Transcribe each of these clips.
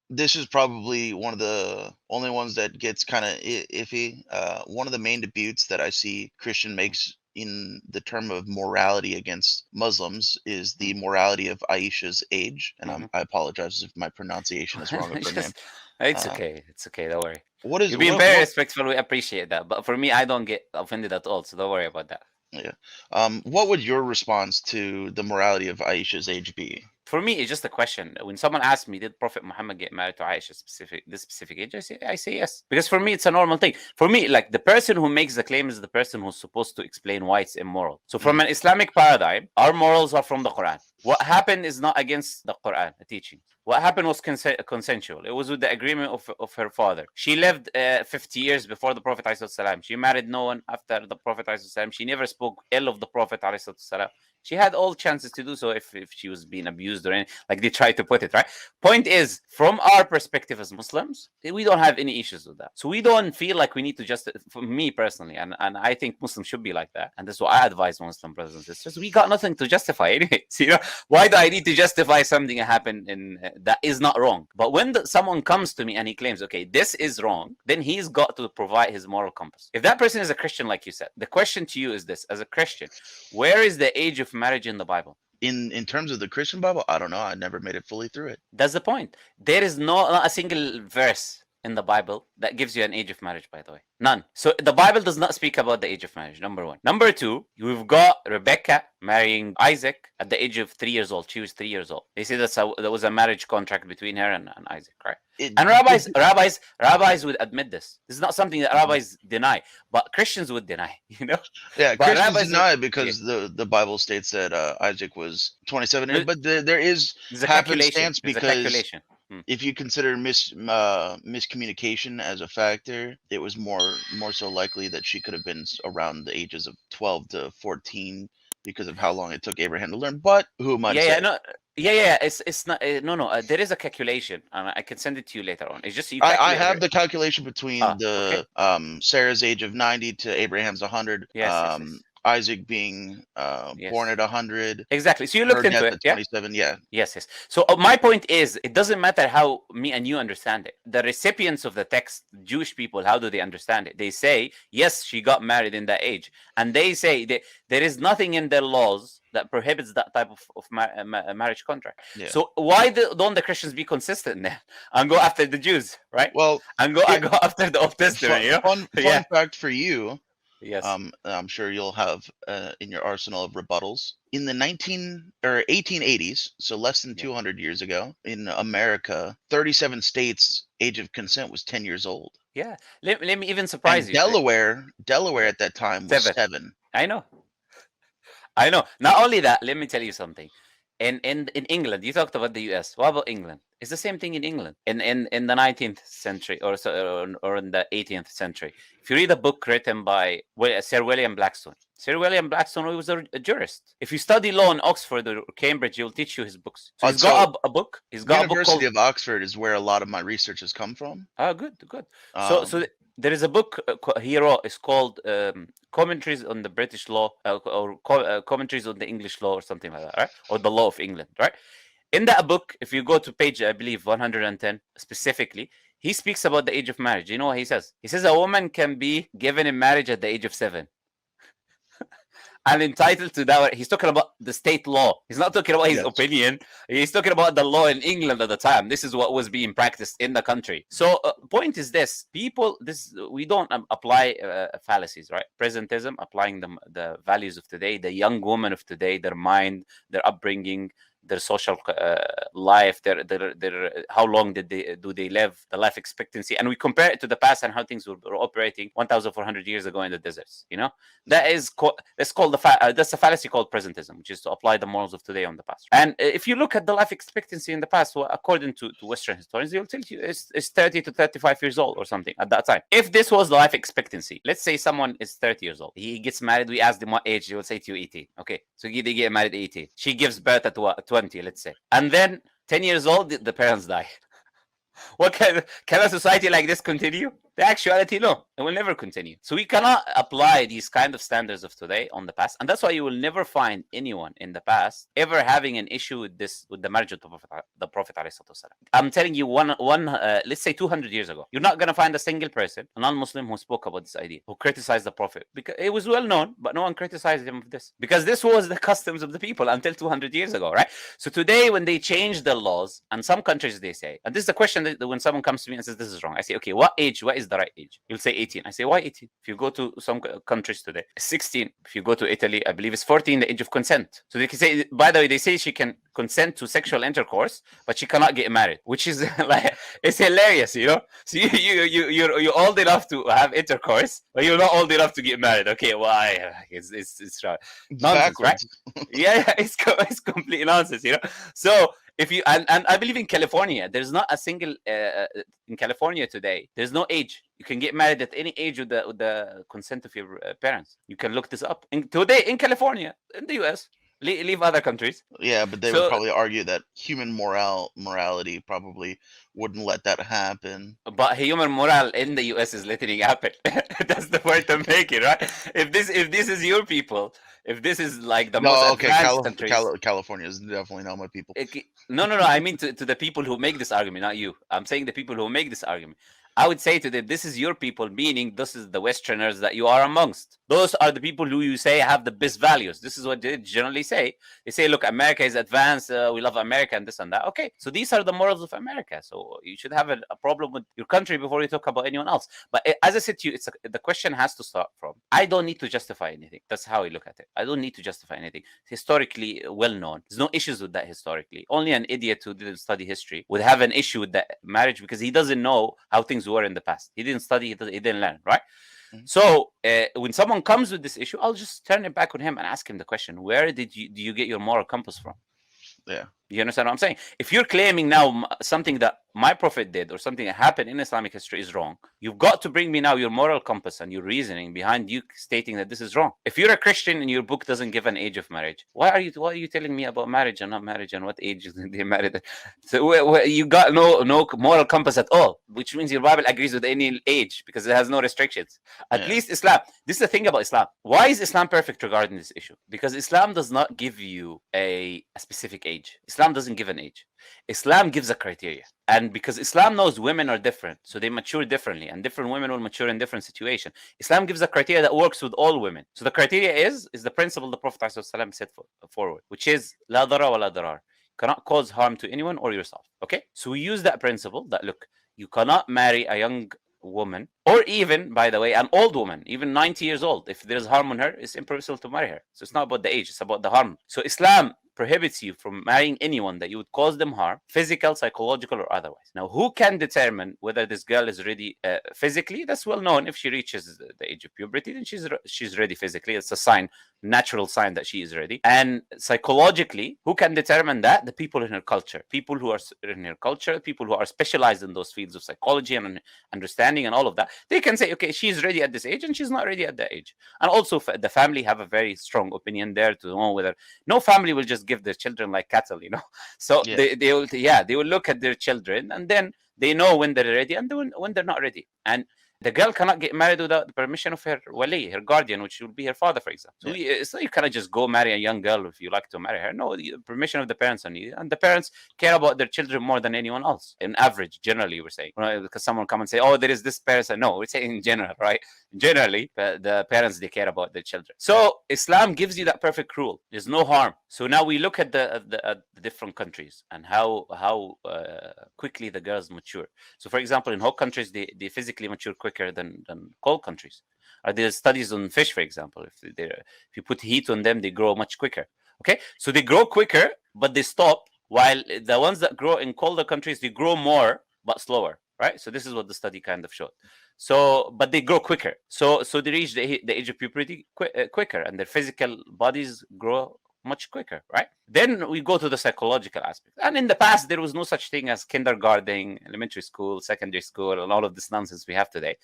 this is probably one of the only ones that gets kind of iffy. One of the main debates that I see Christian makes in the term of morality against Muslims is the morality of Aisha's age, and Mhm. I apologize if my pronunciation is wrong of her name. Just, it's Uh, okay. It's okay. Don't worry. what is You're being very what? respectful. We appreciate that. But for me, I don't get offended at all. So don't worry about that. Yeah. What would your response to the morality of Aisha's age be? For me, it's just a question. When someone asks me, did Prophet Muhammad get married to Aisha this specific age? I say yes. Because for me, it's a normal thing. For me, like the person who makes the claim is the person who's supposed to explain why it's immoral. So from Mm, an Islamic paradigm, our morals are from the Quran. What happened is not against the Quran, the teaching. What happened was consensual. It was with the agreement of her father. She lived 50 years before the Prophet ﷺ. She married no one after the Prophet ﷺ. She never spoke ill of the Prophet ﷺ. She had all chances to do so if she was being abused or anything, like they try to put it, right? Point is, from our perspective as Muslims, we don't have any issues with that. So we don't feel like we need to just, for me personally, and I think Muslims should be like that. And that's what I advise Muslim brothers and sisters. We got nothing to justify anyway. Why do I need to justify something that happened that is not wrong? But when someone comes to me and he claims, okay, this is wrong, then he's got to provide his moral compass. If that person is a Christian, like you said, the question to you is this: as a Christian, where is the age of marriage in the Bible? In terms of the Christian Bible, I don't know. I never made it fully through it. That's the point. There is not a single verse in the Bible that gives you an age of marriage, by the way. None. So the Bible does not speak about the age of marriage, number one. Number two, we've got Rebecca marrying Isaac at the age of 3 years old. She was 3 years old. They say that was a marriage contract between her and Isaac, right? It, And rabbis would admit this. This is not something that rabbis deny, but Christians would deny, yeah, But Christians rabbis would, deny it yeah. because the Bible states that Isaac was 27 years, But but there is there's a calculation. happenstance There's a because calculation. if you consider miscommunication as a factor, it was more so likely that she could have been around the ages of 12 to 14 because of how long it took Abraham to learn. But who am I to Yeah, say? yeah, no, yeah. It's not. No, no. There is a calculation, and I can send it to you later on. It's just you I calculate have her. the calculation between Ah, okay. the Sarah's age of 90 to Abraham's 100. Yes, yes, yes, Isaac being born yes. at 100, Exactly. So you her looked into death it, at yeah? 27. Yeah, Yes, yes. So my point is, it doesn't matter how me and you understand it. The recipients of the text, Jewish people, how do they understand it? They say, yes, she got married in that age, and they say that there is nothing in their laws that prohibits that type of marriage contract. yeah. So why don't the Christians be consistent then and go after the Jews, right? Well, And go it, and go after the Old Testament, fun Yeah. fact for you. Yes. I'm sure you'll have in your arsenal of rebuttals. In the 1880s, so less than Yeah. 200 years ago, in America, 37 states age of consent was 10 years old, Yeah. Let me even surprise and you. Delaware Yeah. at that time was 7. 7. I know. I know. Not only that, let me tell you something. In England, you talked about the US. What about England? It's the same thing in England in the 19th century or in the 18th century. If you read a book written by Sir William Blackstone, Sir William Blackstone was a jurist. If you study law in Oxford or Cambridge, he'll teach you his books. So he's So got a book. He's got a book University called. of Oxford is where a lot of my research has come from. Ah, good, good. So Um, there is a book he wrote. It's called Commentaries on the British Law or Commentaries on the English Law or something like that, right? Or the Law of England, right? In that book, if you go to page, I believe 110 specifically, he speaks about the age of marriage. You know what he says? He says a woman can be given in marriage at the age of 7 and entitled to that. He's talking about the state law. He's not talking about his yes. opinion. He's talking about the law in England at the time. This is what was being practiced in the country. So point is this: we don't apply fallacies, right? Presentism, applying the values of today, the young woman of today, their mind, their upbringing, their social life, their how long do they live, the life expectancy, and we compare it to the past and how things were operating 1,400 years ago in the deserts. That's called that's a fallacy called presentism, which is to apply the morals of today on the past. And if you look at the life expectancy in the past, well, according to Western historians, they'll tell you it's 30 to 35 years old or something at that time. If this was the life expectancy, let's say someone is 30 years old, he gets married, we ask them what age, he will say to you 18. Okay, so they get married at 18. She gives birth at 20, let's say, and then 10 years old, the parents die. What can a society like this continue? The actuality, no, it will never continue. So we cannot apply these kind of standards of today on the past, and that's why you will never find anyone in the past ever having an issue with this, with the marriage of the Prophet ﷺ. I'm telling you, let's say 200 years ago, you're not gonna find a single person, a non-Muslim, who spoke about this idea, who criticized the Prophet, because it was well known, but no one criticized him of this, because this was the customs of the people until 200 years ago, right? So today, when they change the laws, and some countries they say, and this is the question that when someone comes to me and says this is wrong, I say, okay, what is the right age? You'll say 18. I say, why 18? If you go to some countries today, 16. If you go to Italy, I believe it's 14, the age of consent. So they can say, by the way, they say she can consent to sexual intercourse, but she cannot get married, which is like, it's hilarious, you know? So you're old enough to have intercourse, but you're not old enough to get married. Okay, why? It's nonsense, right? Yeah, it's complete nonsense, you know? So if you and I believe in California, there's not a single in California today, there's no age. You can get married at any age with the consent of your parents. You can look this up. Today in California, in the US, leave other countries. Yeah, but they would probably argue that human morality probably wouldn't let that happen. But human morale in the US is letting it happen. That's the point I'm making, right? If this is your people, if this is like the most advanced countries, California is definitely not my people. No. I mean to the people who make this argument, not you. I'm saying the people who make this argument. I would say to them, this is your people, meaning this is the Westerners that you are amongst. Those are the people who you say have the best values. This is what they generally say. They say, look, America is advanced. We love America and this and that. Okay, so these are the morals of America. So you should have a problem with your country before you talk about anyone else. But as I said to you, the question has to start from, I don't need to justify anything. That's how I look at it. I don't need to justify anything. It's historically well known. There's no issues with that historically. Only an idiot who didn't study history would have an issue with that marriage because he doesn't know how things were in the past. He didn't study, he didn't learn, right? Mm-hmm. So when someone comes with this issue, I'll just turn it back on him and ask him the question, where do you get your moral compass from? Yeah. You understand what I'm saying? If you're claiming now something that my prophet did or something that happened in Islamic history is wrong, you've got to bring me now your moral compass and your reasoning behind you stating that this is wrong. If you're a Christian and your book doesn't give an age of marriage, why are you telling me about marriage and not marriage and what age they married? So you got no moral compass at all, which means your Bible agrees with any age because it has no restrictions. At least Islam. This is the thing about Islam. Why is Islam perfect regarding this issue? Because Islam does not give you a specific age. Islam doesn't give an age. Islam gives a criteria. And because Islam knows women are different, so they mature differently, and different women will mature in different situations. Islam gives a criteria that works with all women. So the criteria is the principle the Prophet ﷺ set forward, which is la dara wa la darar. Cannot cause harm to anyone or yourself. Okay? So we use that principle that, look, you cannot marry a young woman, or even, by the way, an old woman, even 90 years old. If there's harm on her, it's impermissible to marry her. So it's not about the age, it's about the harm. So Islam prohibits you from marrying anyone that you would cause them harm, physical, psychological, or otherwise. Now, who can determine whether this girl is ready physically? That's well known. If she reaches the age of puberty, then she's ready physically. It's a sign, natural sign that she is ready. And psychologically, who can determine that? The people in her culture. People who are in her culture, people who are specialized in those fields of psychology and understanding and all of that, they can say, okay, she's ready at this age and she's not ready at that age. And also the family have a very strong opinion there to know whether no family will just give their children like cattle, you know. So they will look at their children and then they know when they're ready and when they're not ready. And the girl cannot get married without the permission of her wali, her guardian, which will be her father, for example. So, so you cannot just go marry a young girl if you like to marry her. No, the permission of the parents are needed. And the parents care about their children more than anyone else. In average, generally, we're saying. Right? Because someone come and say, oh, there is this parent. No, we're saying in general, right? Generally, the parents, they care about their children. So Islam gives you that perfect rule. There's no harm. So now we look at the different countries and how quickly the girls mature. So for example, in hot countries, they physically mature quicker than cold countries. There studies on fish, for example. If you put heat on them, they grow much quicker. Okay, so they grow quicker, but they stop. While the ones that grow in colder countries, they grow more but slower. Right. So this is what the study kind of showed. So, but they grow quicker. So they reach the age of puberty quicker, and their physical bodies grow much quicker, right? Then we go to the psychological aspect. And in the past, there was no such thing as kindergarten, elementary school, secondary school, and all of this nonsense we have today,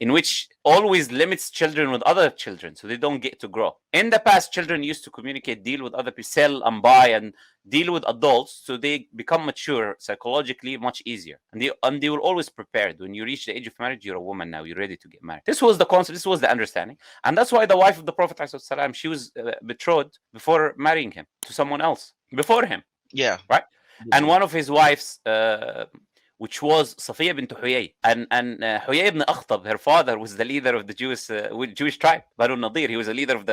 in which always limits children with other children, so they don't get to grow. In the past, children used to communicate, deal with other people, sell and buy, and deal with adults so they become mature psychologically much easier. And they will always prepared. When you reach the age of marriage, you're a woman now. You're ready to get married. This was the concept. This was the understanding. And that's why the wife of the Prophet, ﷺ, she was betrothed before marrying him to someone else before him. Yeah. Right? And one of his wives, which was Safiya bint Huyay. And Huyay ibn Akhtab, her father, was the leader of the Jewish tribe, Banu Nadir. He was a leader of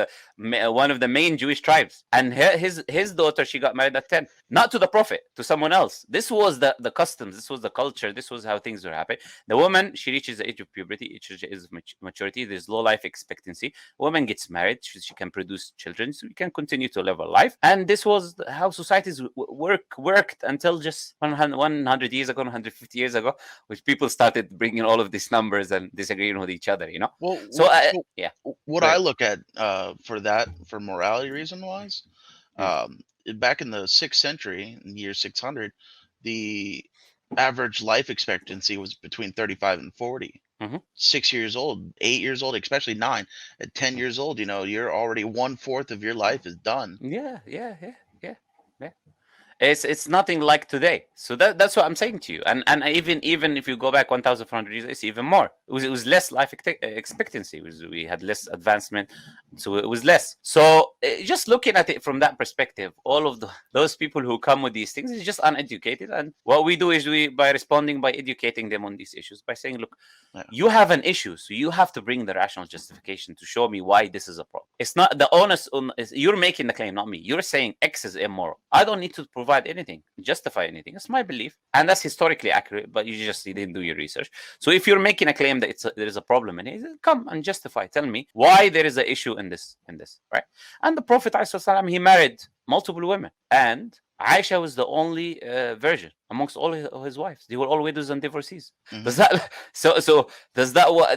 one of the main Jewish tribes. And his daughter, she got married at 10. Not to the Prophet, to someone else. This was the customs. This was the culture. This was how things were happening. The woman, she reaches the age of puberty, age of maturity. There's low life expectancy. A woman gets married. She can produce children. So we can continue to live a life. And this was how societies worked until just 100 years ago, 150 years ago, which people started bringing all of these numbers and disagreeing with each other, Well, so yeah. What I look at for morality reason wise, back in the 6th century, in the year 600, the average life expectancy was between 35 and 40. 6 years old, 8 years old, especially 9. At 10 years old, you're already 1/4 of your life is done. Yeah. It's nothing like today. So that's what I'm saying to you. And even if you go back 1,400 years, it's even more. It was less life expectancy. We had less advancement, so it was less. So just looking at it from that perspective, all of those people who come with these things is just uneducated. And what we do is by educating them on these issues, by saying, look, you have an issue, so you have to bring the rational justification to show me why this is a problem. It's not the onus on. You're making the claim, not me. You're saying X is immoral. I don't need to provide anything, justify anything. It's my belief, and that's historically accurate, but you didn't do your research. So if you're making a claim that there is a problem in it, come and justify. Tell me why there is an issue in this, right? And the Prophet ﷺ, he married multiple women, and Aisha was the only virgin amongst all his wives. They were all widows and divorcees. Does that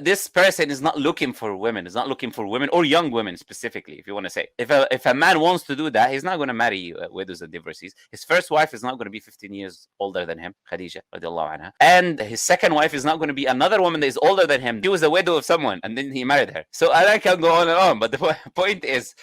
this person is not looking for women? Is not looking for women or young women specifically. If you want to say, if a man wants to do that, he's not going to marry widows and divorcees. His first wife is not going to be 15 years older than him, Khadija radiallahu anha, and his second wife is not going to be another woman that is older than him. She was a widow of someone, and then he married her. So I can go on and on, but the point is,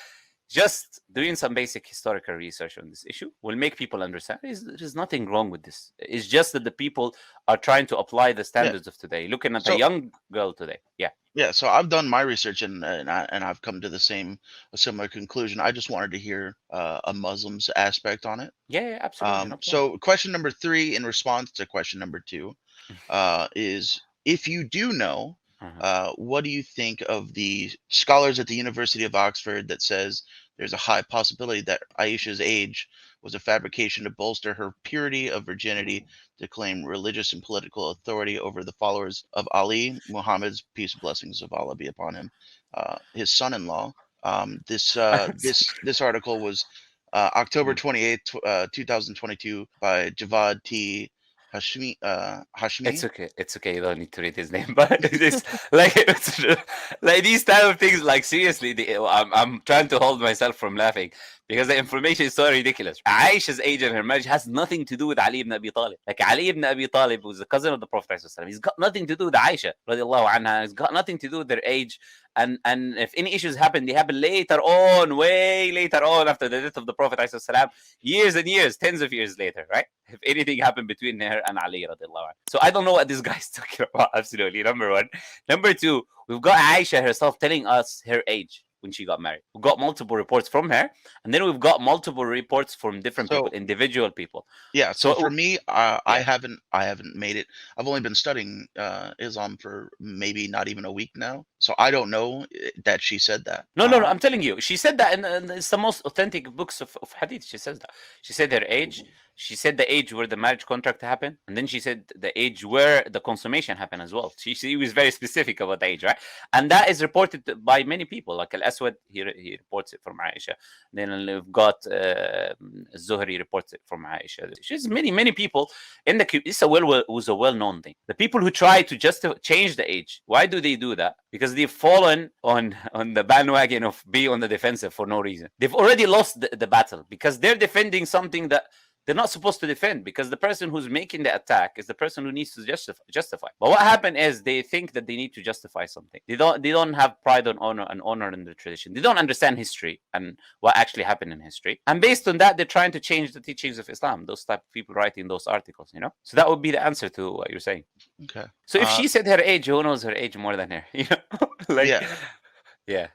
just doing some basic historical research on this issue will make people understand there's nothing wrong with this. It's just that the people are trying to apply the standards of today, looking at the young girl today. Yeah, so I've done my research and I've come to a similar conclusion. I just wanted to hear a Muslim's aspect on it. Yeah, absolutely. So question number 3 in response to question number 2 is, if you do know, what do you think of the scholars at the University of Oxford that says there's a high possibility that Aisha's age was a fabrication to bolster her purity of virginity, to claim religious and political authority over the followers of Ali, Muhammad's peace and blessings of Allah be upon him, his son-in-law? This article was October 28th, 2022 by Javad T. Hashmi. It's okay. You don't need to read his name, but it's like these type of things. Like seriously, I'm trying to hold myself from laughing because the information is so ridiculous. Aisha's age and her marriage has nothing to do with Ali ibn Abi Talib. Like Ali ibn Abi Talib was the cousin of the Prophet ﷺ. He's got nothing to do with Aisha radiallahu anha. He's got nothing to do with their age. And if any issues happen, they happen later on, way later on, after the death of the Prophet ﷺ, years and years, tens of years later, right? If anything happened between her and Ali radiallahu anha. So I don't know what this guy's talking about, absolutely, number one. Number two, we've got Aisha herself telling us her age when she got married. We've got multiple reports from her, and then we've got multiple reports from different people, individual people. Yeah. So for me, I haven't made it. I've only been studying Islam for maybe not even a week now, so I don't know that she said that. No. I'm telling you, she said that, and it's the most authentic books of hadith. She says that. She said her age. She said the age where the marriage contract happened, and then she said the age where the consummation happened as well. She was very specific about the age, right? And that is reported by many people. Like Al-Aswad, he reports it from Aisha. Then we've got Zuhri reports it from Aisha. She's many people in the. This was a well-known thing. The people who try to just change the age, why do they do that? Because they've fallen on the bandwagon of being on the defensive for no reason. They've already lost the battle because they're defending something that they're not supposed to defend, because the person who's making the attack is the person who needs to justify. But what happened is they think that they need to justify something. They don't have pride and honor in the tradition. They don't understand history and what actually happened in history. And based on that, they're trying to change the teachings of Islam. Those type of people writing those articles, you know. So that would be the answer to what you're saying. Okay. So if she said her age, who knows her age more than her? You know, like, Yeah. yeah.